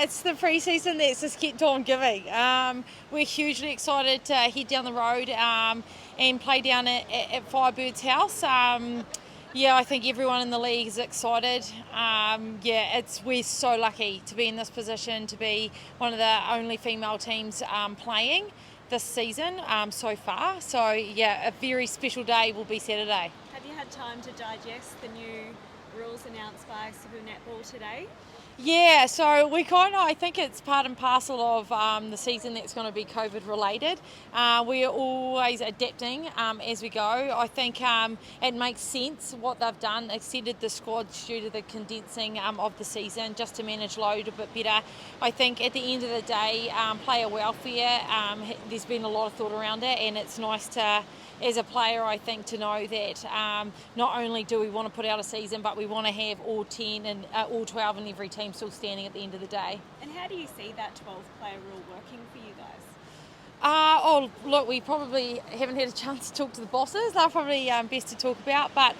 It's the pre-season that's just kept on giving. We're hugely excited to head down the road and play down at Firebird's house. I think everyone in the league is excited. We're so lucky to be in this position, to be one of the only female teams playing this season so far. So a very special day will be Saturday. Have you had time to digest the new rules announced by Super Netball today? Yeah, so I think it's part and parcel of the season that's going to be COVID related. We are always adapting as we go. I think it makes sense what they've done, extended the squads due to the condensing of the season just to manage load a bit better. I think at the end of the day, player welfare, there's been a lot of thought around it, and it's nice to, as a player, I think, to know that not only do we want to put out a season, but we want to have all 10 and all 12 in every team still standing at the end of the day. And how do you see that 12-player rule working for you guys? Look, we probably haven't had a chance to talk to the bosses. They're probably best to talk about. But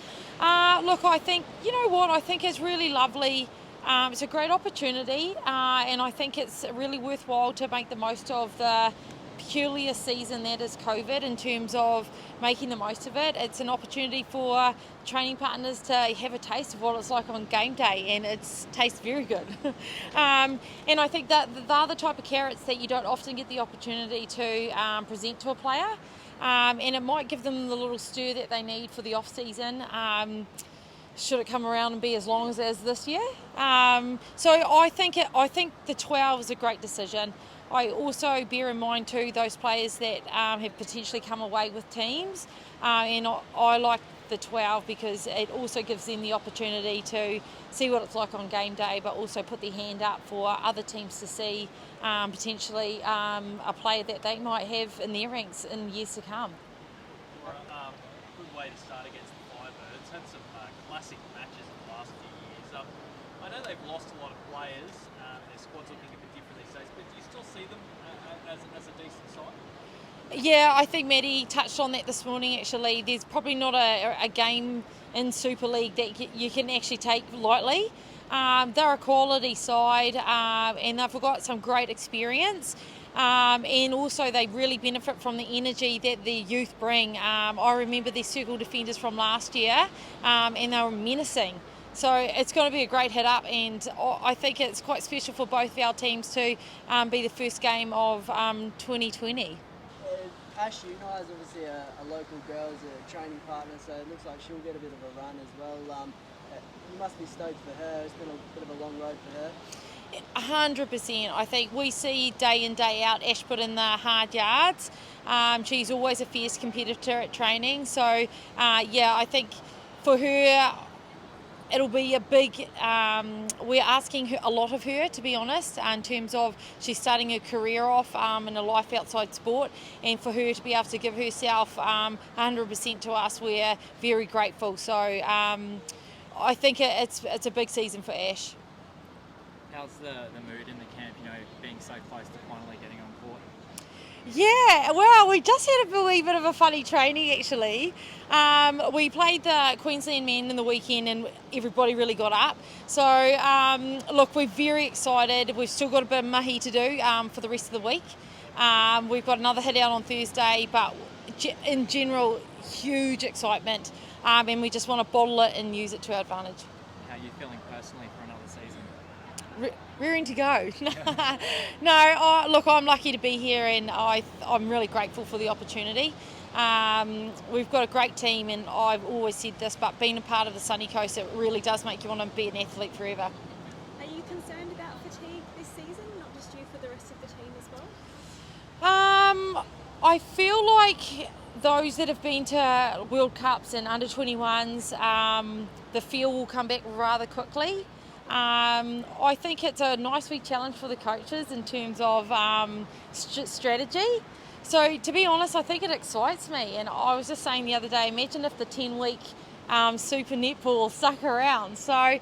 look, I think, I think it's really lovely. It's a great opportunity, and I think it's really worthwhile to make the most of the peculiar season that is COVID in terms of making the most of it. It's an opportunity for training partners to have a taste of what it's like on game day, and it tastes very good. And I think that they're the type of carrots that you don't often get the opportunity to present to a player, and it might give them the little stir that they need for the off season. Should it come around and be as long as this year? So I think the 12 is a great decision. I also bear in mind too those players that have potentially come away with teams, and I like the 12 because it also gives them the opportunity to see what it's like on game day, but also put their hand up for other teams to see potentially a player that they might have in their ranks in years to come. Good way to start against the Firebirds. Had some classic matches in the last few years. I know they've lost a lot of players. Their squad's looking a bit different these days, but do you still see them as a decent side? Yeah, I think Maddie touched on that this morning actually. There's probably not a game in Super League that you can actually take lightly. They're a quality side, and they've got some great experience. And also they really benefit from the energy that the youth bring. I remember their circle defenders from last year, and they were menacing. So it's going to be a great hit up, and I think it's quite special for both of our teams to be the first game of 2020. Ash Unai is obviously a local girl, is a training partner, so it looks like she'll get a bit of a run as well. You must be stoked for her. It's been a bit of a long road for her. 100%. I think we see day in, day out Ash put in the hard yards. She's always a fierce competitor at training. So, I think for her, it'll be a big, we're asking her a lot of her, to be honest, in terms of she's starting her career off in a life outside sport, and for her to be able to give herself 100% to us, we're very grateful. So I think it's a big season for Ash. How's the mood in the camp, being so close to finally getting on court? Yeah, well, we just had a wee bit of a funny training actually. We played the Queensland men in the weekend and everybody really got up. So, look, we're very excited. We've still got a bit of mahi to do for the rest of the week. We've got another hit out on Thursday, but in general, huge excitement. And we just want to bottle it and use it to our advantage. How are you feeling personally for another season? Rearing to go. No, look, I'm lucky to be here, and I'm really grateful for the opportunity. We've got a great team, and I've always said this, but being a part of the Sunny Coast, it really does make you want to be an athlete forever. Are you concerned about fatigue this season, not just you, for the rest of the team as well? I feel like those that have been to World Cups and under 21s, the feel will come back rather quickly. I think it's a nice wee challenge for the coaches in terms of strategy. So to be honest, I think it excites me. And I was just saying the other day, imagine if the 10-week Super Netball stuck around. So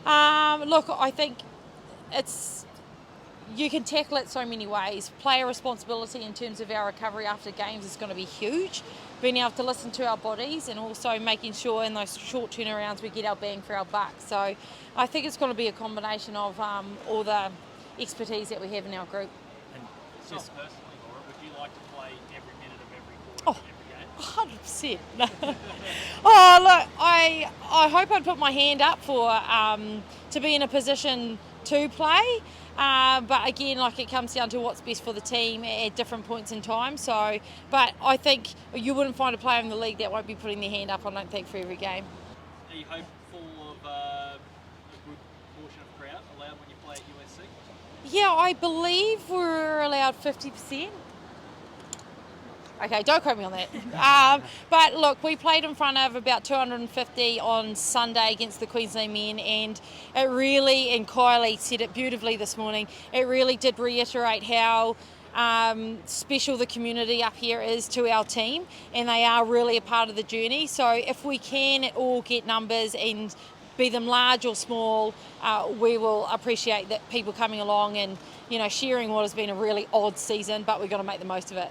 look, I think you can tackle it so many ways. Player responsibility in terms of our recovery after games is going to be huge. Being able to listen to our bodies, and also making sure in those short turnarounds we get our bang for our buck. So I think it's going to be a combination of all the expertise that we have in our group. And Yourself personally, Laura, would you like to play every minute of every quarter of every game? 100%. Oh, look, I hope I'd put my hand up for to be in a position to play. But again, like, it comes down to what's best for the team at different points in time. So, but I think you wouldn't find a player in the league that won't be putting their hand up, I don't think, for every game. Are you hopeful of a good portion of crowd allowed when you play at USC? Yeah, I believe we're allowed 50%. Okay, don't quote me on that. But look, we played in front of about 250 on Sunday against the Queensland men, and it really, and Kylie said it beautifully this morning, it really did reiterate how special the community up here is to our team, and they are really a part of the journey. So if we can all get numbers, and be them large or small, we will appreciate that people coming along and, you know, sharing what has been a really odd season, but we're going to make the most of it.